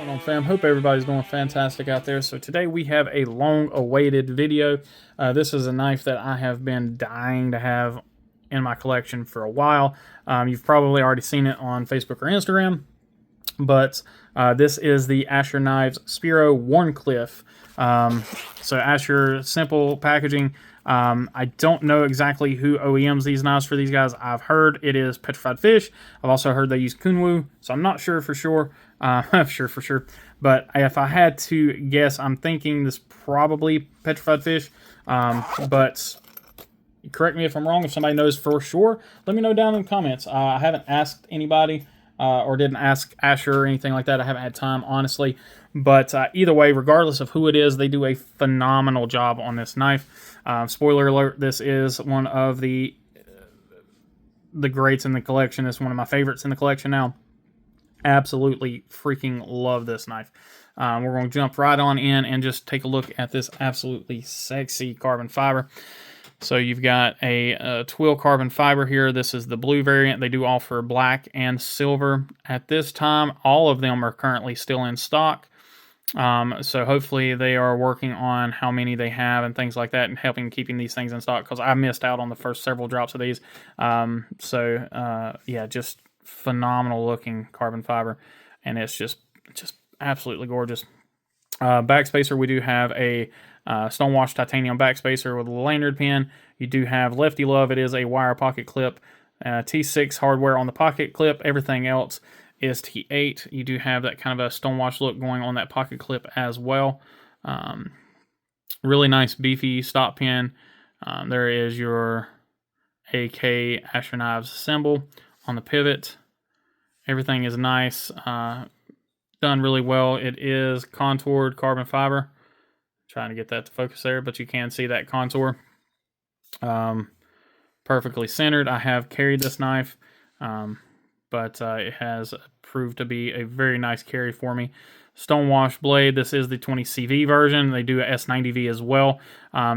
Going on, fam? Hope everybody's doing fantastic out there. So today we have a long-awaited video. This is a knife that I have been dying to have in my collection for a while. You've probably already seen it on Facebook or Instagram, but this is the Asher Knives Spiro Wharncliffe. So Asher, simple packaging. I don't know exactly who OEMs these knives for these guys. I've heard it is Petrified Fish. I've also heard they use Kunwu, so I'm not sure for sure. I'm sure for sure. But if I had to guess, I'm thinking this probably Petrified Fish. But correct me if I'm wrong. If somebody knows for sure, let me know down in the comments. I haven't asked anybody or didn't ask Asher or anything like that. I haven't had time, honestly. But either way, regardless of who it is, they do a phenomenal job on this knife. Spoiler alert, this is one of the greats in the collection. It's one of my favorites in the collection now. Absolutely freaking love this knife. We're going to jump right on in and just take a look at this absolutely sexy carbon fiber. So you've got a twill carbon fiber here. This is the blue variant. They do offer black and silver. At this time, all of them are currently still in stock. So hopefully they are working on how many they have and things like that and helping keeping these things in stock, because I missed out on the first several drops of these. Yeah, just phenomenal looking carbon fiber, and it's just absolutely gorgeous. Backspacer, we do have a stonewashed titanium backspacer with a lanyard pin. You do have lefty love. It is a wire pocket clip. T6 hardware on the pocket clip. Everything else is T8. You do have that kind of a stonewash look going on that pocket clip as well. Really nice beefy stop pin. There is your AK Asher Knives symbol on the pivot. Everything is nice. Done really well. It is contoured carbon fiber. Trying to get that to focus there, but you can see that contour. Perfectly centered. I have carried this knife, but it has proved to be a very nice carry for me. Stonewash blade. This is the 20CV version. They do a S90V as well.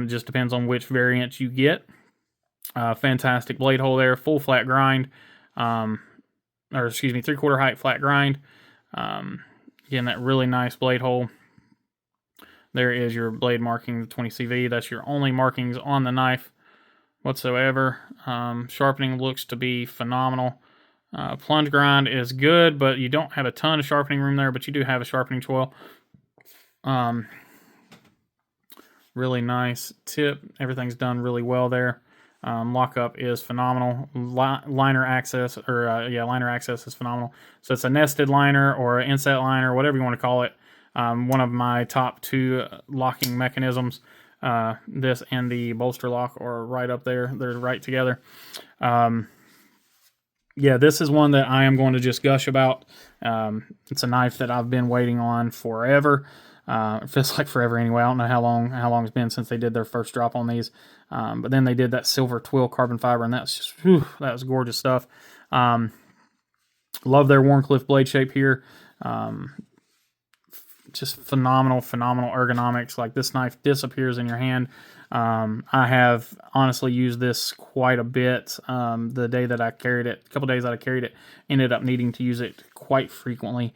Just depends on which variant you get. Fantastic blade hole there. Full flat grind. Or excuse me, 3/4 height flat grind. Again, that really nice blade hole. There is your blade marking, the 20CV. That's your only markings on the knife whatsoever. Sharpening looks to be phenomenal. Plunge grind is good, but you don't have a ton of sharpening room there, but you do have a sharpening choil. Really nice tip. Everything's done really well there. Lockup is phenomenal. Liner access, liner access is phenomenal. So it's a nested liner or an inset liner, whatever you want to call it. One of my top two locking mechanisms. This and the bolster lock are right up there. They're right together. Yeah, this is one that I am going to just gush about. It's a knife that I've been waiting on forever. It feels like forever anyway. I don't know how long it's been since they did their first drop on these. But then they did that silver twill carbon fiber, and that's just, that was gorgeous stuff. Love their Wharncliffe blade shape here. Just phenomenal ergonomics. Like, this knife disappears in your hand. I have honestly used this quite a bit. The day that I carried it, a couple days that I carried it, ended up needing to use it quite frequently.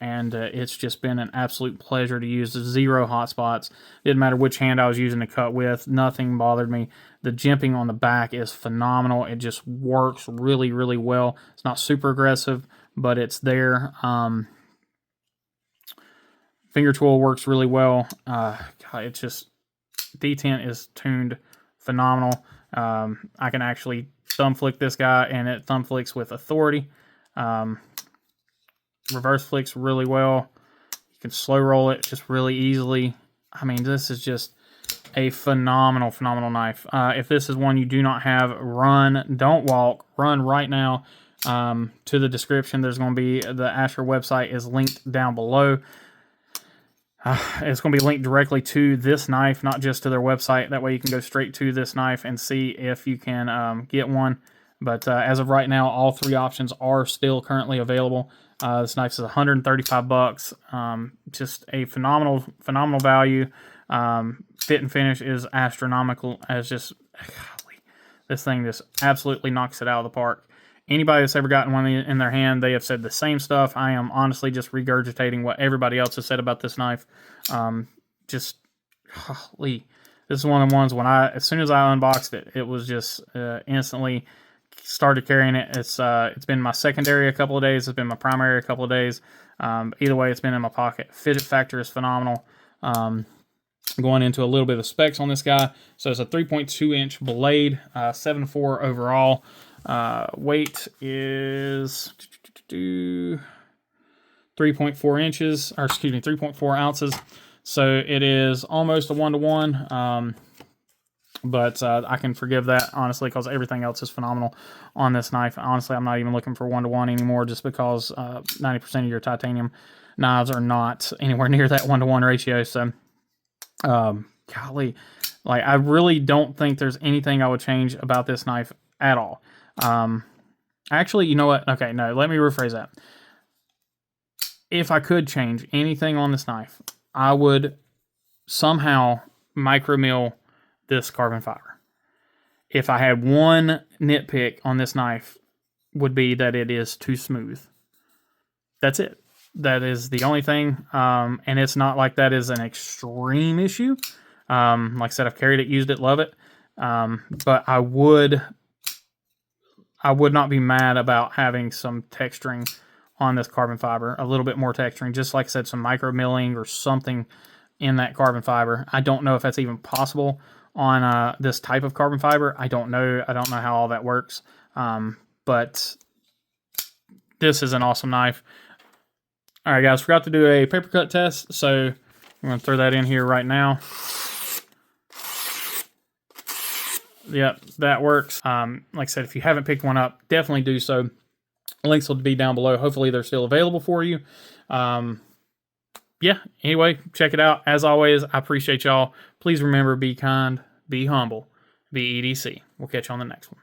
And it's just been an absolute pleasure to use. Zero hot spots. Didn't matter which hand I was using to cut with. Nothing bothered me. The jimping on the back is phenomenal. It just works really, really well. It's not super aggressive, but it's there. Finger tool works really well. It's just, detent is tuned phenomenal. I can actually thumb flick this guy, and it thumb flicks with authority. Reverse flicks really well. You can slow roll it just really easily. I mean, this is just a phenomenal knife. If this is one you do not have, run, don't walk, run right now to the description. There's going to be, the Asher website is linked down below. It's going to be linked directly to this knife, not just to their website. That way you can go straight to this knife and see if you can get one. But as of right now, all three options are still currently available. This knife is $135. Just a phenomenal value. Fit and finish is astronomical. As just, golly, this thing just absolutely knocks it out of the park. Anybody that's ever gotten one in their hand, they have said the same stuff. I am honestly just regurgitating what everybody else has said about this knife. Just, holy, this is one of the ones when as soon as I unboxed it, it was just instantly started carrying it. It's been my secondary a couple of days. It's been my primary a couple of days. Either way, it's been in my pocket. Fidget factor is phenomenal. Going into a little bit of specs on this guy. So it's a 3.2 inch blade, 7.4 overall. Weight is 3.4 inches, or excuse me, 3.4 ounces. So it is almost a 1-to-1. But I can forgive that, honestly, because everything else is phenomenal on this knife. Honestly, I'm not even looking for 1-to-1 anymore, just because 90% of your titanium knives are not anywhere near that 1-to-1 ratio. So, golly, like, I really don't think there's anything I would change about this knife at all. Actually, you know what? Okay, no, let me rephrase that. If I could change anything on this knife, I would somehow micro mill this carbon fiber. If I had one nitpick on this knife, would be that it is too smooth. That's it. That is the only thing. And it's not like that is an extreme issue. Like I said, I've carried it, used it, love it. But I would not be mad about having some texturing on this carbon fiber, a little bit more texturing, just like I said, some micro milling or something in that carbon fiber. I don't know if that's even possible on this type of carbon fiber. I don't know how all that works. But this is an awesome knife. All right, guys, forgot to do a paper cut test, so I'm going to throw that in here right now. Yep, that works. Like I said, if you haven't picked one up, definitely do so. Links will be down below. Hopefully they're still available for you. Yeah, anyway, check it out. As always, I appreciate y'all. Please remember, be kind, be humble, be EDC. We'll catch you on the next one.